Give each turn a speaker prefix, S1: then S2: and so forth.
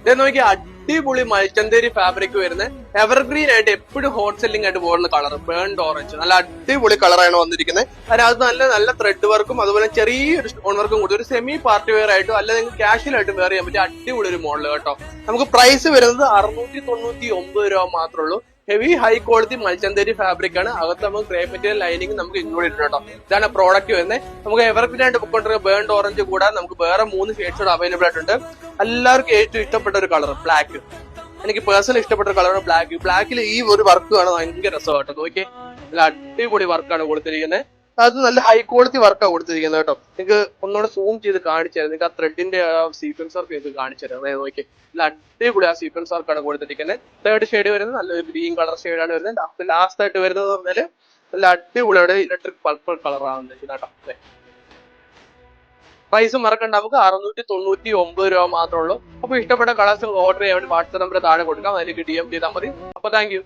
S1: ഇത് നോക്കി അടിപൊളി മൽച്ചന്തേരി ഫാബ്രിക് വരുന്നത് എവർഗ്രീൻ ആയിട്ട് എപ്പോഴും ഹോട്ട് സെല്ലിംഗ് ആയിട്ട് പോകുന്ന കളർ ബേൺഡ് ഓറഞ്ച് നല്ല അടിപൊളി കളറാണ് വന്നിരിക്കുന്നത്. അതിനകത്ത് നല്ല നല്ല ത്രെഡ് വർക്കും അതുപോലെ ചെറിയൊരു സ്റ്റോൺ വർക്കും കൂടി ഒരു സെമി പാർട്ടി വെയർ ആയിട്ടോ അല്ല നിങ്ങൾക്ക് കാഷ്വൽ ആയിട്ട് വെയർ ചെയ്യാൻ പറ്റിയ അടിപൊളി ഒരു മോഡൽ കേട്ടോ. നമുക്ക് പ്രൈസ് വരുന്നത് 699 രൂപ മാത്രമേ ഉള്ളൂ. ഹെവി ഹൈ ക്വാളിറ്റി മൽച്ചന്തേരി ഫാബ്രിക് ആണ്. അകത്ത് നമുക്ക് ഗ്രേ മെറ്റീരിയൽ ലൈനിങ് നമുക്ക് ഇൻക്ലൂഡ് ചെയ്തിട്ടുണ്ട് കേട്ടോ. ഇതാണ് പ്രോഡക്റ്റ് വരുന്നത്. നമുക്ക് എവർഗ്രീൻ ആയിട്ട് ബുക്ക് ബേൺഡ് ഓറഞ്ച് കൂടാതെ നമുക്ക് വേറെ 3 ഷെയ്ഡ്സ് അവൈലബിൾ ആയിട്ടുണ്ട്. എല്ലാവർക്കും ഏറ്റവും ഇഷ്ടപ്പെട്ട ഒരു കളർ ബ്ലാക്ക്. എനിക്ക് പേഴ്സണൽ ഇഷ്ടപ്പെട്ട ഒരു കളറാണ് ബ്ലാക്ക്. ബ്ലാക്കിൽ ഈ ഒരു വർക്ക് ആണ് ഭയങ്കര രസമാട്ടോ. നോക്കിയേ നല്ല അടിപൊളി വർക്കാണ് കൊടുത്തിരിക്കുന്നത്. അത് നല്ല ഹൈ ക്വാളിറ്റി വർക്കാണ് കൊടുത്തിരിക്കുന്നത് കേട്ടോ. നിങ്ങൾക്ക് ഒന്നുകൂടെ സൂം ചെയ്ത് കാണിച്ചു തരാം. നിങ്ങൾക്ക് ആ ത്രെഡിന്റെ സീക്വൻസ് വർക്ക് നിങ്ങൾക്ക് കാണിച്ചു തരാം. അതായത് നോക്കിയേ നല്ല അടിപൊളി ആ സീക്വൻസ് വർക്കാണ് കൊടുത്തിരിക്കുന്നത്. തേർഡ് ഷെയ്ഡ് വരുന്നത് നല്ലൊരു ഗ്രീൻ കളർ ഷെയ്ഡാണ് വരുന്നത്. ലാസ്റ്റ് ആയിട്ട് വരുന്നത് പറഞ്ഞാല് നല്ല അടിപൊളിയുടെ ഇലക്ട്രിക് പർപ്പിൾ കളറാണ് കേട്ടോ. പ്രൈസ് മറക്കണ്ട, നമുക്ക് 699 രൂപ മാത്രമേ ഉള്ളൂ. അപ്പൊ ഇഷ്ടപ്പെട്ട കളേഴ്സ് ഓർഡർ ചെയ്യാൻ വേണ്ടി വാട്സ്ആപ്പ് നമ്പർ താഴെ കൊടുക്കാം. അതിലേക്ക് DM ചെയ്താൽ മതി. അപ്പൊ താങ്ക് യു.